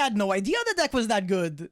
had no idea the deck was that good.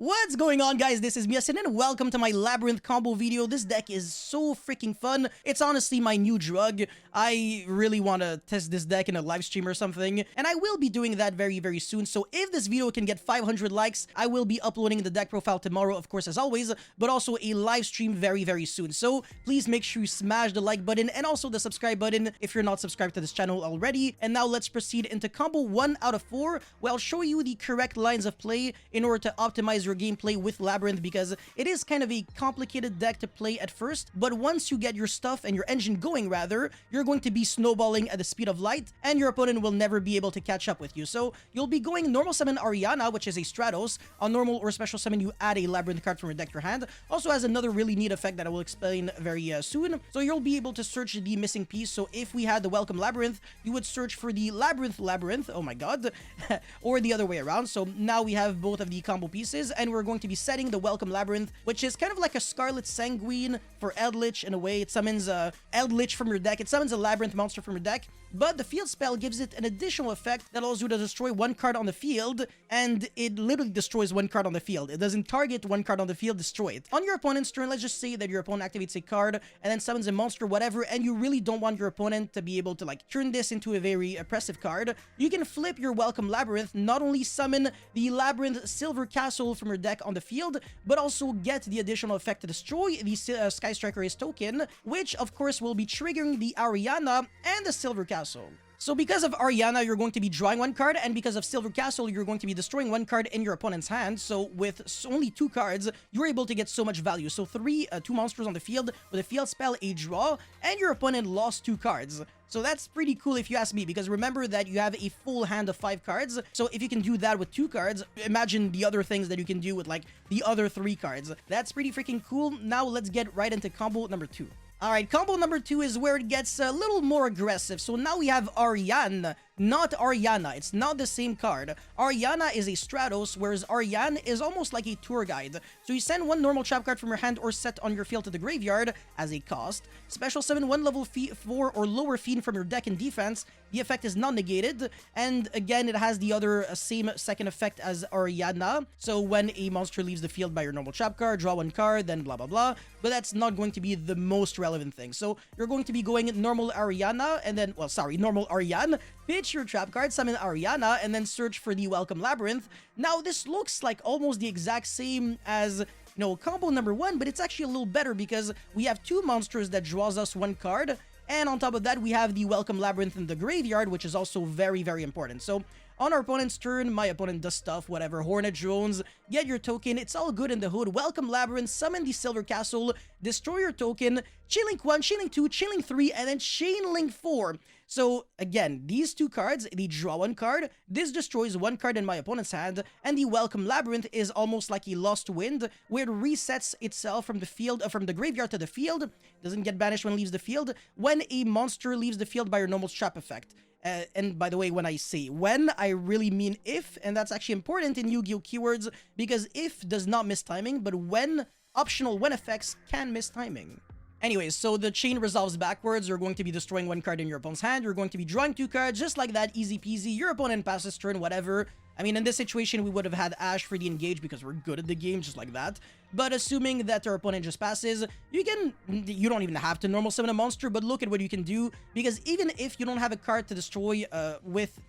What's going on, guys? This is Miasin and welcome to my Labyrinth combo video. This deck is so freaking fun. It's honestly my new drug. I really want to test this deck in a live stream or something, and I will be doing that very soon. So if this video can get 500 likes, I will be uploading the deck profile tomorrow, of course, as always, but also a live stream very soon. So please make sure you smash the like button and also the subscribe button if you're not subscribed to this channel already. And now let's proceed into combo 1 out of 4, where I'll show you the correct lines of play in order to optimize your gameplay with Labyrinth, because it is kind of a complicated deck to play at first, but once you get your stuff and your engine going, rather, you're going to be snowballing at the speed of light, and your opponent will never be able to catch up with you. So you'll be going normal summon Ariana, which is a Stratos. On normal or special summon, you add a Labyrinth card from your deck to your hand. Also has another really neat effect that I will explain very soon. So you'll be able to search the missing piece. So if we had the Welcome Labyrinth, you would search for the Labyrinth, oh my god, or the other way around. So now we have both of the combo pieces, and we're going to be setting the Welcome Labyrinth, which is kind of like a Scarlet Sanguine for Eldritch in a way. It summons a Eldritch from your deck. It summons a Labyrinth monster from your deck, but the field spell gives it an additional effect that allows you to destroy one card on the field, and it literally destroys one card on the field. It doesn't target one card on the field, destroy it. On your opponent's turn, let's just say that your opponent activates a card and then summons a monster, whatever, and you really don't want your opponent to be able to like turn this into a very oppressive card. You can flip your Welcome Labyrinth, not only summon the Labyrinth Silver Castle from your deck on the field, but also get the additional effect to destroy the Sky Striker Ace token, which of course will be triggering the Ariana and the Silver Castle. So because of Ariana, you're going to be drawing one card, and because of Silver Castle, you're going to be destroying one card in your opponent's hand. So with only 2 cards, you're able to get so much value. So 2 monsters on the field with a field spell, a draw, and your opponent lost 2 cards. So that's pretty cool if you ask me, because remember that you have a full hand of 5 cards. So if you can do that with 2 cards, imagine the other things that you can do with like the other 3 cards. That's pretty freaking cool. Now let's get right into combo number 2. Alright, combo number 2 is where it gets a little more aggressive. So now we have Ariane, not Ariana. It's not the same card. Ariana is a Stratos, whereas Ariane is almost like a tour guide. So you send 1 normal trap card from your hand or set on your field to the graveyard as a cost. Special summon 1 level 4 or lower fiend from your deck in defense. The effect is non-negated, and again, it has the other same second effect as Ariana. So when a monster leaves the field by your normal trap card, draw 1 card, then blah blah blah. But that's not going to be the most relevant thing. So you're going to be going normal Ariana, and then, well, sorry, normal Ariane. Pitch your trap card, summon Ariana, and then search for the Welcome Labyrinth. Now, this looks like almost the exact same as, combo number 1, but it's actually a little better because we have 2 monsters that draws us 1 card. And on top of that, we have the Welcome Labyrinth in the graveyard, which is also very important. So on our opponent's turn, my opponent does stuff, whatever. Hornet drones, get your token. It's all good in the hood. Welcome Labyrinth, summon the Silver Castle, destroy your token, Chainlink 1, Chainlink 2, Chainlink 3, and then Chainlink 4. So again, these 2 cards, they draw 1 card, this destroys 1 card in my opponent's hand, and the Welcome Labyrinth is almost like a Lost Wind, where it resets itself from the field, from the graveyard to the field, doesn't get banished when it leaves the field, when a monster leaves the field by your normal trap effect. And by the way, when I say when, I really mean if, and that's actually important in Yu-Gi-Oh! Keywords, because if does not miss timing, but when, optional when effects can miss timing. Anyways, so the chain resolves backwards. You're going to be destroying 1 card in your opponent's hand. You're going to be drawing 2 cards, just like that, easy peasy. Your opponent passes turn, whatever. I mean, in this situation, we would have had Ash for the engage because we're good at the game, just like that. But assuming that our opponent just passes, you don't even have to normal summon a monster, but look at what you can do, because even if you don't have a card to destroy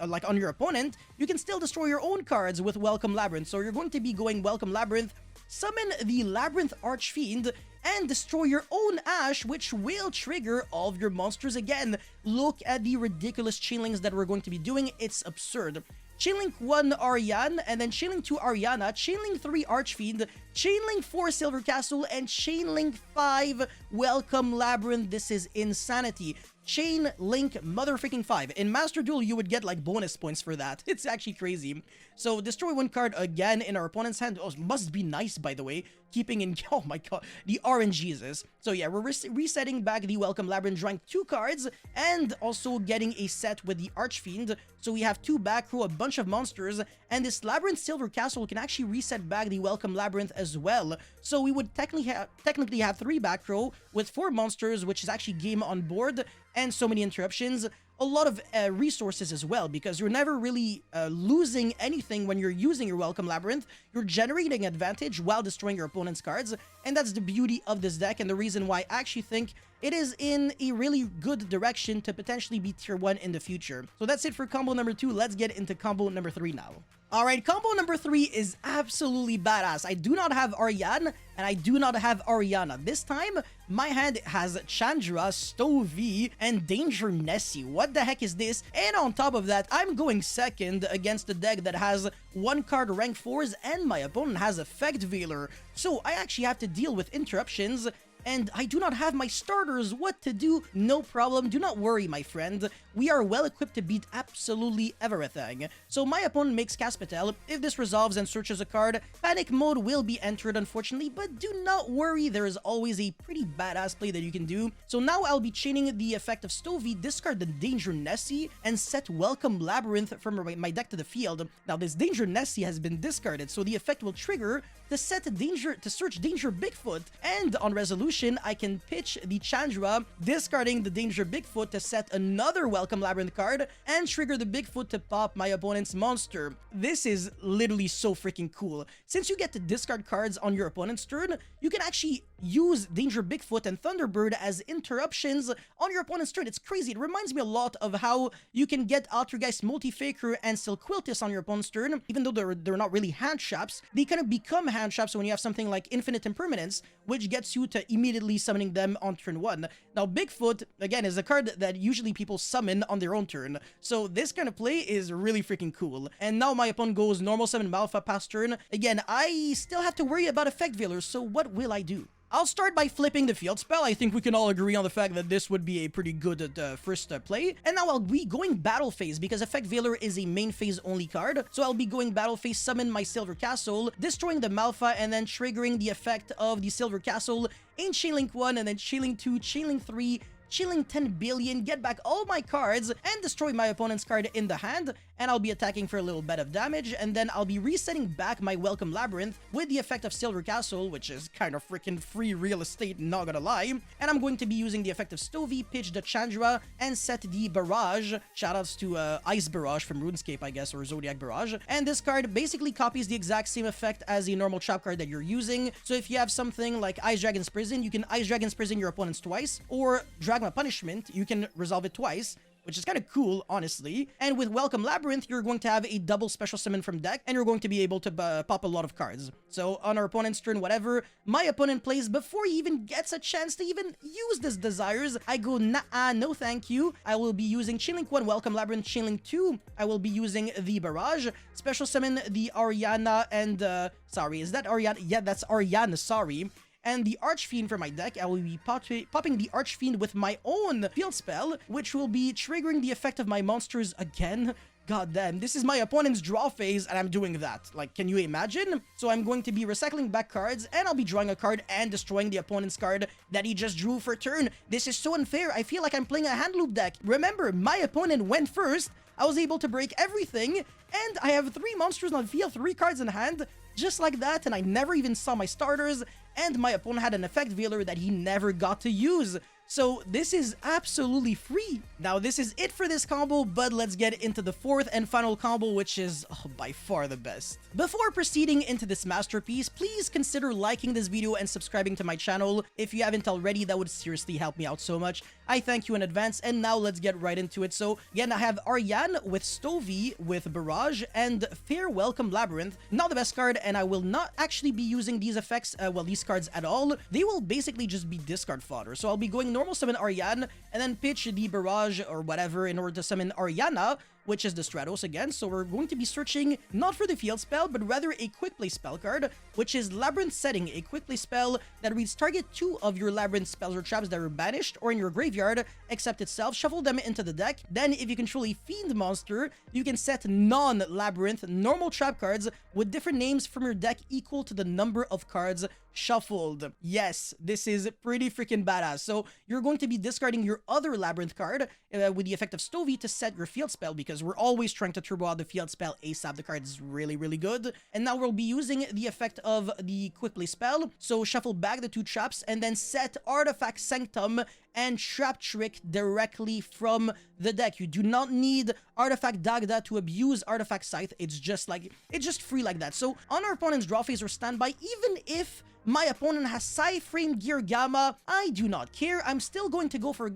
like on your opponent, you can still destroy your own cards with Welcome Labyrinth. So you're going to be going Welcome Labyrinth, summon the Labyrinth Archfiend, and destroy your own Ash, which will trigger all of your monsters again. Look at the ridiculous chainlinks that we're going to be doing. It's absurd. Chainlink 1 Ariane, and then Chainlink 2 Ariana, Chainlink 3 Archfiend, Chainlink 4 Silver Castle, and Chainlink 5 Welcome Labyrinth. This is insanity. Chainlink motherfucking 5. In Master Duel, you would get like bonus points for that. It's actually crazy. So destroy 1 card again in our opponent's hand. Oh, must be nice, by the way. Keeping in, oh my god, the RNGs. So yeah, we're resetting back the Welcome Labyrinth, drawing 2 cards, and also getting a set with the Archfiend. So we have 2 back row, a bunch of monsters, and this Labyrinth Silver Castle can actually reset back the Welcome Labyrinth as well. So we would technically have 3 back row with 4 monsters, which is actually game on board, and so many interruptions. A lot of resources as well, because you're never really losing anything when you're using your Welcome Labyrinth. You're generating advantage while destroying your opponent's cards, and that's the beauty of this deck, and the reason why I actually think it is in a really good direction to potentially be tier 1 in the future. So that's it for combo number 2. Let's get into combo number 3 now. Alright, combo number 3 is absolutely badass. I do not have Ariane, and I do not have Ariana. This time, my hand has Chandra, Stovey, and Danger Nessie. What the heck is this? And on top of that, I'm going second against a deck that has 1 card rank 4s, and my opponent has Effect Veiler. So I actually have to deal with interruptions, and I do not have my starters. What to do? No problem. Do not worry, my friend. We are well equipped to beat absolutely everything. So my opponent makes Caspatel. If this resolves and searches a card, panic mode will be entered, unfortunately, but do not worry. There is always a pretty badass play that you can do. So now I'll be chaining the effect of Stovey, discard the Danger Nessie, and set Welcome Labyrinth from my deck to the field. Now this Danger Nessie has been discarded, so the effect will trigger to search Danger Bigfoot, and on resolution, I can pitch the Chandra, discarding the Danger Bigfoot to set another Welcome Labyrinth card, and trigger the Bigfoot to pop my opponent's monster. This is literally so freaking cool. Since you get to discard cards on your opponent's turn, you can actually use Danger Bigfoot and Thunderbird as interruptions on your opponent's turn. It's crazy. It reminds me a lot of how you can get Altergeist, Multifaker, and Silquiltis on your opponent's turn. Even though they're not really hand traps, they kind of become hand traps when you have something like Infinite Impermanence, which gets you to immediately summoning them on turn 1. Now, Bigfoot, again, is a card that usually people summon on their own turn. So this kind of play is really freaking cool. And now my opponent goes normal summon Malfa past turn. Again, I still have to worry about Effect Veiler, so what will I do? I'll start by flipping the field spell. I think we can all agree on the fact that this would be a pretty good first play. And now I'll be going Battle Phase, because Effect Veiler is a main phase only card. So I'll be going Battle Phase, summon my Silver Castle, destroying the Malfa, and then triggering the effect of the Silver Castle in Chainlink 1, and then Chainlink 2, Chainlink 3, Chainlink 10 billion, get back all my cards, and destroy my opponent's card in the hand, and I'll be attacking for a little bit of damage, and then I'll be resetting back my Welcome Labyrinth with the effect of Silver Castle, which is kind of freaking free real estate, not gonna lie, and I'm going to be using the effect of Stovey, pitch the Chandra, and set the Barrage. Shoutouts to Ice Barrage from RuneScape, I guess, or Zodiac Barrage, and this card basically copies the exact same effect as a normal trap card that you're using. So if you have something like Ice Dragon's Prison, you can Ice Dragon's Prison your opponents twice, or Dragma Punishment, you can resolve it twice, which is kind of cool, honestly. And with Welcome Labyrinth, you're going to have a double special summon from deck, and you're going to be able to pop a lot of cards. So on our opponent's turn, whatever my opponent plays, before he even gets a chance to even use this Desires, I go, nah, no thank you. I will be using Chainlink 1, Welcome Labyrinth, Chainlink 2. I will be using the Barrage, special summon the Ariana, and, sorry, is that Ariana? Yeah, that's Ariana, sorry. And the Archfiend for my deck, I will be popping the Archfiend with my own field spell, which will be triggering the effect of my monsters again. God damn, this is my opponent's draw phase, and I'm doing that. Like, can you imagine? So I'm going to be recycling back cards, and I'll be drawing a card and destroying the opponent's card that he just drew for turn. This is so unfair. I feel like I'm playing a hand loop deck. Remember, my opponent went first. I was able to break everything, and I have 3 monsters on the field, 3 cards in hand, just like that, and I never even saw my starters, and my opponent had an Effect Veiler that he never got to use. So this is absolutely free. Now this is it for this combo, but let's get into the 4th and final combo, which is by far the best. Before proceeding into this masterpiece, please consider liking this video and subscribing to my channel. If you haven't already, that would seriously help me out so much. I thank you in advance, and now let's get right into it. So again, I have Ariane with Stovey, with Barrage, and Fair Welcome Labyrinth. Not the best card, and I will not actually be using these effects, these cards at all. They will basically just be discard fodder. So I'll be going normal summon Ariane, and then pitch the Barrage or whatever in order to summon Ariana, which is the Stratos again. So we're going to be searching not for the field spell, but rather a quick play spell card, which is Labyrinth Setting, a quick play spell that reads target 2 of your Labyrinth spells or traps that are banished or in your graveyard, except itself, shuffle them into the deck. Then if you control a Fiend monster, you can set non-Labyrinth normal trap cards with different names from your deck equal to the number of cards shuffled. Yes, this is pretty freaking badass. So you're going to be discarding your other Labyrinth card with the effect of Stovey to set your field spell, because because we're always trying to turbo out the field spell ASAP. The card is really, really good. And now we'll be using the effect of the quick play spell. So shuffle back the 2 traps and then set Artifact Sanctum and Trap Trick directly from the deck. You do not need Artifact Dagda to abuse Artifact Scythe. It's just free like that. So on our opponent's draw phase or standby, even if my opponent has Psy-Frame Gear Gamma, I do not care. I'm still going to go for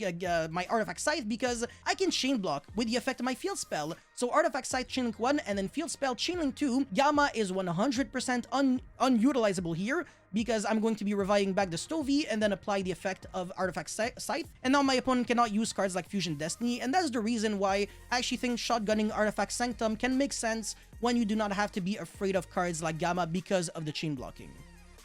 my Artifact Scythe because I can Chain Block with the effect of my Field Spell. So Artifact Scythe Chainlink 1 and then Field Spell Chainlink 2. Gamma is 100% unutilizable here because I'm going to be reviving back the Stovey and then apply the effect of Artifact Scythe. And now my opponent cannot use cards like Fusion Destiny, and that's the reason why I actually think shotgunning Artifact Sanctum can make sense when you do not have to be afraid of cards like Gamma because of the chain blocking.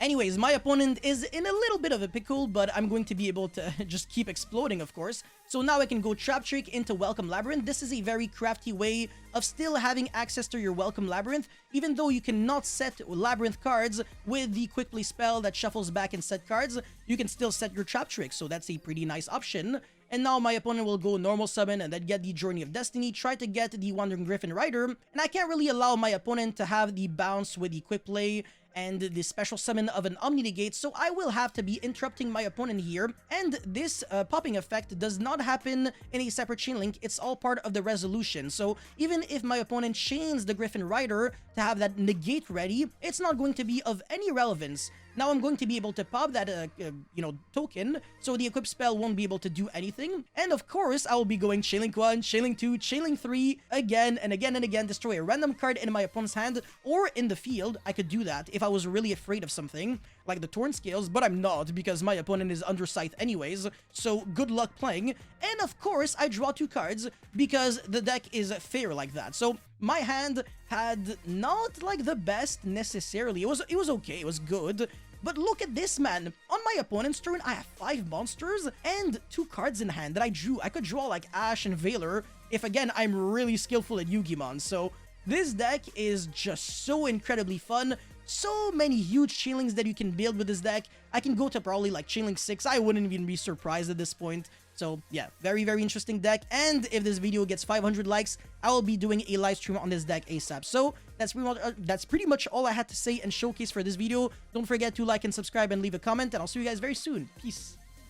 Anyways, my opponent is in a little bit of a pickle, but I'm going to be able to just keep exploding, of course. So now I can go Trap Trick into Welcome Labyrinth. This is a very crafty way of still having access to your Welcome Labyrinth, even though you cannot set Labyrinth cards with the Quick Play spell that shuffles back and set cards. You can still set your Trap Trick, so that's a pretty nice option. And now my opponent will go normal summon and then get the Journey of Destiny, try to get the Wandering Griffin Rider, and I can't really allow my opponent to have the bounce with the Quick Play and the special summon of an Omni Negate, so I will have to be interrupting my opponent here. And this popping effect does not happen in a separate chain link, it's all part of the resolution. So even if my opponent chains the Griffin Rider to have that negate ready, it's not going to be of any relevance. Now I'm going to be able to pop that, token, so the equip spell won't be able to do anything. And of course, I will be going Chainlink 1, Chainlink 2, Chainlink 3, again and again and again, destroy a random card in my opponent's hand, or in the field. I could do that if I was really afraid of something, like the Torn Scales, but I'm not, because my opponent is under Scythe anyways, so good luck playing. And of course, I draw 2 cards, because the deck is fair like that. So my hand had not like the best necessarily. It was okay, it was good. But look at this, man. On my opponent's turn, I have 5 monsters and 2 cards in hand that I drew. I could draw like Ash and Valor if, again, I'm really skillful at Yu-Gi-Mon. So this deck is just so incredibly fun. So many huge chainlinks that you can build with this deck. I can go to probably like chainlink 6. I wouldn't even be surprised at this point. So yeah, very, very interesting deck. And if this video gets 500 likes, I will be doing a live stream on this deck ASAP. So that's pretty much all I had to say and showcase for this video. Don't forget to like and subscribe and leave a comment, and I'll see you guys very soon. Peace.